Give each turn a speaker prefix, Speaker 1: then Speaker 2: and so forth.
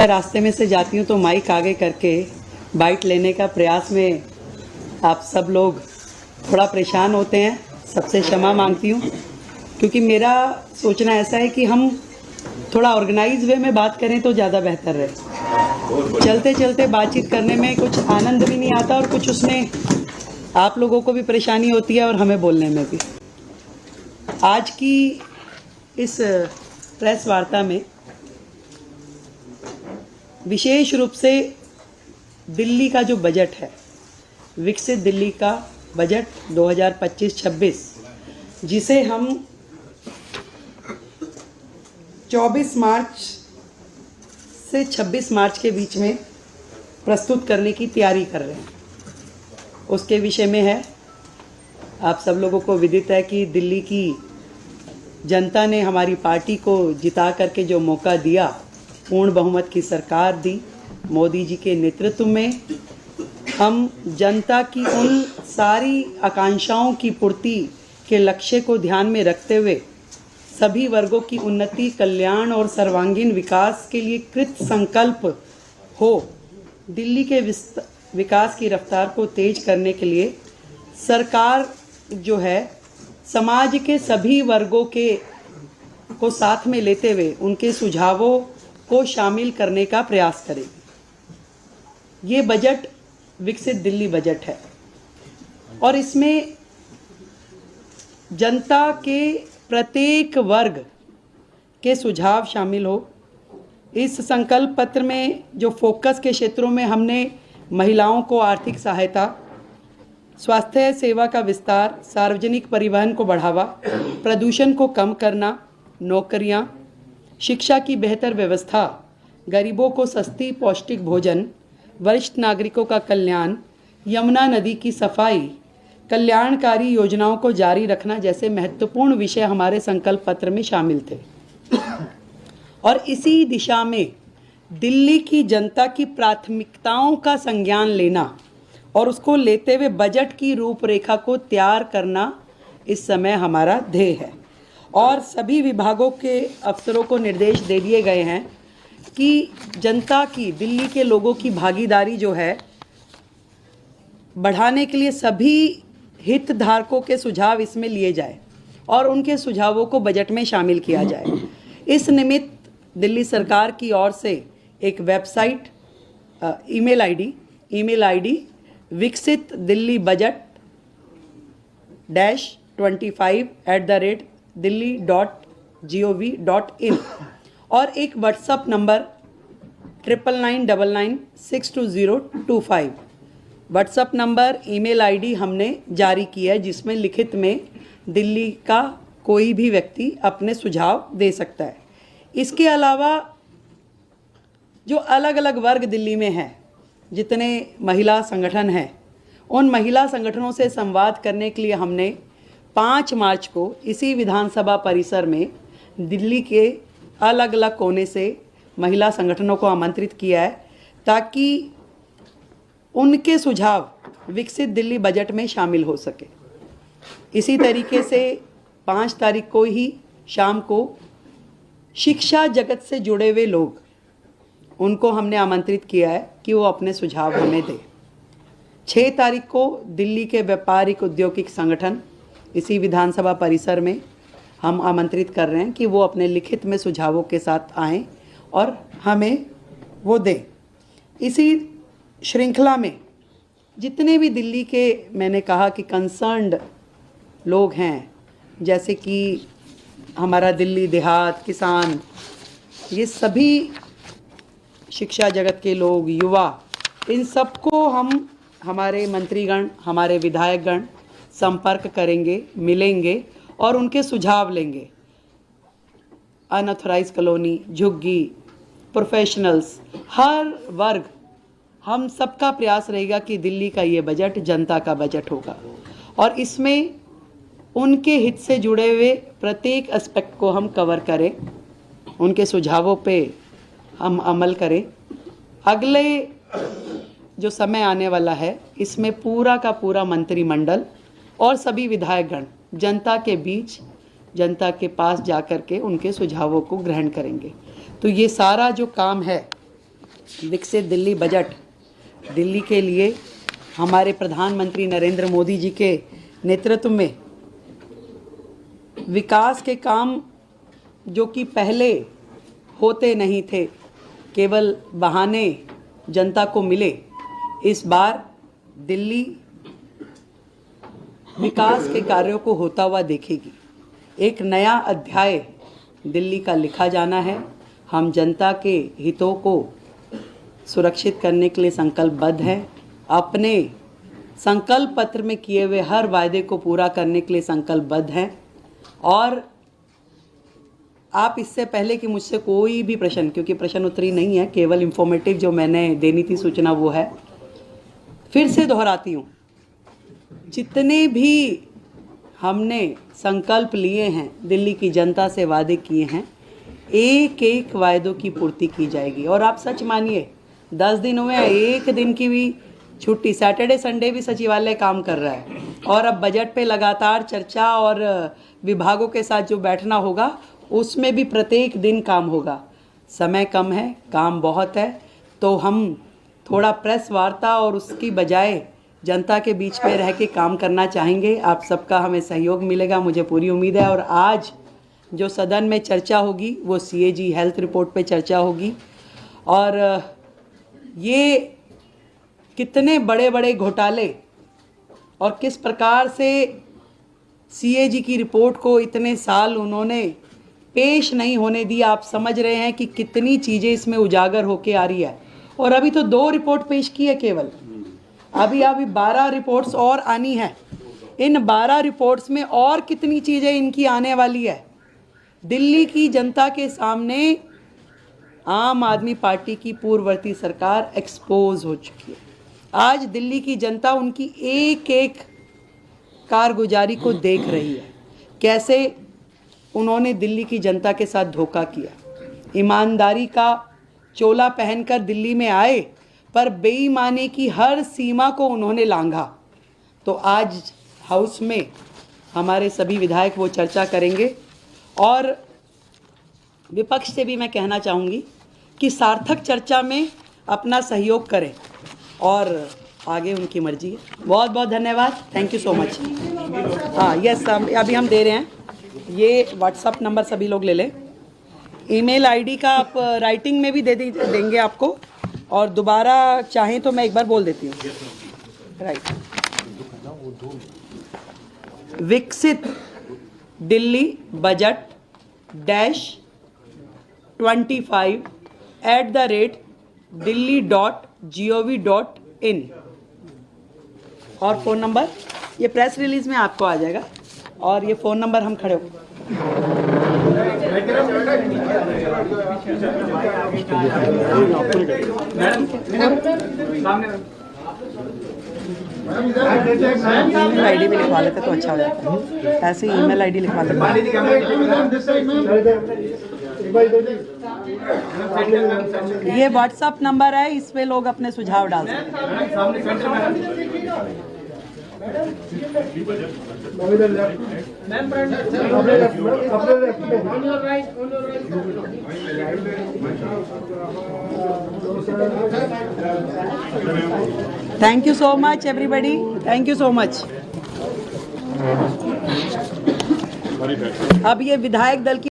Speaker 1: रास्ते में से जाती हूँ तो माइक आगे करके बाइट लेने का प्रयास में आप सब लोग थोड़ा परेशान होते हैं, सबसे क्षमा मांगती हूँ, क्योंकि मेरा सोचना ऐसा है कि हम थोड़ा ऑर्गेनाइज वे में बात करें तो ज़्यादा बेहतर रहे। चलते चलते बातचीत करने में कुछ आनंद भी नहीं आता और कुछ उसमें आप लोगों को भी परेशानी होती है और हमें बोलने में भी। आज की इस प्रेस वार्ता में विशेष रूप से दिल्ली का जो बजट है, विकसित दिल्ली का बजट 2025-26, जिसे हम 24 मार्च से 26 मार्च के बीच में प्रस्तुत करने की तैयारी कर रहे हैं, उसके विषय में है। आप सब लोगों को विदित है कि दिल्ली की जनता ने हमारी पार्टी को जिता करके जो मौका दिया, पूर्ण बहुमत की सरकार दी मोदी जी के नेतृत्व में, हम जनता की उन सारी आकांक्षाओं की पूर्ति के लक्ष्य को ध्यान में रखते हुए सभी वर्गों की उन्नति, कल्याण और सर्वांगीण विकास के लिए कृत संकल्प हो दिल्ली के विकास की रफ्तार को तेज करने के लिए सरकार जो है समाज के सभी वर्गों को साथ में लेते हुए उनके सुझावों को शामिल करने का प्रयास करेगी। ये बजट विकसित दिल्ली बजट है और इसमें जनता के प्रत्येक वर्ग के सुझाव शामिल हो। इस संकल्प पत्र में जो फोकस के क्षेत्रों में हमने महिलाओं को आर्थिक सहायता, स्वास्थ्य सेवा का विस्तार, सार्वजनिक परिवहन को बढ़ावा, प्रदूषण को कम करना, नौकरियां, शिक्षा की बेहतर व्यवस्था, गरीबों को सस्ती पौष्टिक भोजन, वरिष्ठ नागरिकों का कल्याण, यमुना नदी की सफाई, कल्याणकारी योजनाओं को जारी रखना जैसे महत्वपूर्ण विषय हमारे संकल्प पत्र में शामिल थे। और इसी दिशा में दिल्ली की जनता की प्राथमिकताओं का संज्ञान लेना और उसको लेते हुए बजट की रूपरेखा को तैयार करना इस समय हमारा ध्येय है। और सभी विभागों के अफसरों को निर्देश दे दिए गए हैं कि जनता की, दिल्ली के लोगों की भागीदारी जो है बढ़ाने के लिए सभी हितधारकों के सुझाव इसमें लिए जाए और उनके सुझावों को बजट में शामिल किया जाए। इस निमित्त दिल्ली सरकार की ओर से एक वेबसाइट, ईमेल आईडी विकसित दिल्ली बजट -25@delhi.gov.in और एक WhatsApp number 9999962025 WhatsApp number, email ID हमने जारी की है, जिसमें लिखित में दिल्ली का कोई भी व्यक्ति अपने सुझाव दे सकता है। इसके अलावा जो अलग अलग वर्ग दिल्ली में हैं, जितने महिला संगठन हैं, उन महिला संगठनों से संवाद करने के लिए हमने 5 मार्च को इसी विधानसभा परिसर में दिल्ली के अलग अलग कोने से महिला संगठनों को आमंत्रित किया है, ताकि उनके सुझाव विकसित दिल्ली बजट में शामिल हो सके। इसी तरीके से 5 तारीख को ही शाम को शिक्षा जगत से जुड़े हुए लोग, उनको हमने आमंत्रित किया है कि वो अपने सुझाव हमें दें। 6 तारीख को दिल्ली के व्यापारिक औद्योगिक संगठन इसी विधानसभा परिसर में हम आमंत्रित कर रहे हैं कि वो अपने लिखित में सुझावों के साथ आएं और हमें वो दें। इसी श्रृंखला में जितने भी दिल्ली के, मैंने कहा कि कंसर्न्ड लोग हैं, जैसे कि हमारा दिल्ली देहात, किसान, ये सभी शिक्षा जगत के लोग, युवा, इन सबको हम, हमारे मंत्रीगण, हमारे विधायकगण संपर्क करेंगे, मिलेंगे और उनके सुझाव लेंगे। अनऑथराइज कॉलोनी, झुग्गी, प्रोफेशनल्स, हर वर्ग, हम सबका प्रयास रहेगा कि दिल्ली का ये बजट जनता का बजट होगा और इसमें उनके हित से जुड़े हुए प्रत्येक एस्पेक्ट को हम कवर करें, उनके सुझावों पे हम अमल करें। अगले जो समय आने वाला है, इसमें पूरा का पूरा मंत्रिमंडल और सभी विधायकगण जनता के बीच, जनता के पास जाकर के उनके सुझावों को ग्रहण करेंगे। तो ये सारा जो काम है विकसित दिल्ली बजट दिल्ली के लिए हमारे प्रधानमंत्री नरेंद्र मोदी जी के नेतृत्व में विकास के काम जो कि पहले होते नहीं थे, केवल बहाने जनता को मिले, इस बार दिल्ली विकास के कार्यों को होता हुआ देखेगी। एक नया अध्याय दिल्ली का लिखा जाना है। हम जनता के हितों को सुरक्षित करने के लिए संकल्पबद्ध हैं। अपने संकल्प पत्र में किए हुए हर वायदे को पूरा करने के लिए संकल्पबद्ध हैं। और आप इससे पहले कि मुझसे कोई भी प्रश्न, क्योंकि प्रश्न उत्तरी नहीं है, केवल इंफॉर्मेटिव जो मैंने देनी थी सूचना वो है, फिर से दोहराती हूँ, जितने भी हमने संकल्प लिए हैं, दिल्ली की जनता से वादे किए हैं, एक एक वायदों की पूर्ति की जाएगी। और आप सच मानिए 10 दिन हुए हैं, एक दिन की भी छुट्टी, सैटरडे संडे भी सचिवालय काम कर रहा है। और अब बजट पे लगातार चर्चा और विभागों के साथ जो बैठना होगा उसमें भी प्रत्येक दिन काम होगा। समय कम है, काम बहुत है, तो हम थोड़ा प्रेस वार्ता और उसकी बजाय जनता के बीच में रह के काम करना चाहेंगे। आप सबका हमें सहयोग मिलेगा, मुझे पूरी उम्मीद है। और आज जो सदन में चर्चा होगी वो CAG हेल्थ रिपोर्ट पे चर्चा होगी। और ये कितने बड़े बड़े घोटाले और किस प्रकार से CAG की रिपोर्ट को इतने साल उन्होंने पेश नहीं होने दी, आप समझ रहे हैं कि कितनी चीज़ें इसमें उजागर होके आ रही है। और अभी तो 2 रिपोर्ट पेश की है केवल, अभी 12 रिपोर्ट्स और आनी है। इन 12 रिपोर्ट्स में और कितनी चीज़ें इनकी आने वाली है। दिल्ली की जनता के सामने आम आदमी पार्टी की पूर्ववर्ती सरकार एक्सपोज हो चुकी है। आज दिल्ली की जनता उनकी एक एक कारगुजारी को देख रही है, कैसे उन्होंने दिल्ली की जनता के साथ धोखा किया। ईमानदारी का चोला पहनकर दिल्ली में आए, पर बेईमानी की हर सीमा को उन्होंने लांघा। तो आज हाउस में हमारे सभी विधायक वो चर्चा करेंगे। और विपक्ष से भी मैं कहना चाहूँगी कि सार्थक चर्चा में अपना सहयोग करें, और आगे उनकी मर्जी है। बहुत बहुत धन्यवाद, थैंक यू सो मच। हाँ यस, अभी हम दे रहे हैं। ये व्हाट्सअप नंबर सभी लोग ले लें। ईमेल आईडी का आप राइटिंग में भी देंगे आपको, और दोबारा चाहें तो मैं एक बार बोल देती हूँ। राइट, विकसित दिल्ली बजट -25@delhi.gov.in। और फ़ोन नंबर, ये प्रेस रिलीज़ में आपको आ जाएगा। और ये फ़ोन नंबर हम खड़े हो ईमेल आईडी भी लिखवा लेते तो अच्छा हो जाता है। ऐसे ईमेल आईडी लिखवा लेते। ये व्हाट्सएप नंबर है, इस पे लोग अपने सुझाव डाल सकते हैं। Thank you so much everybody, thank you so much. अब ये विधायक दल की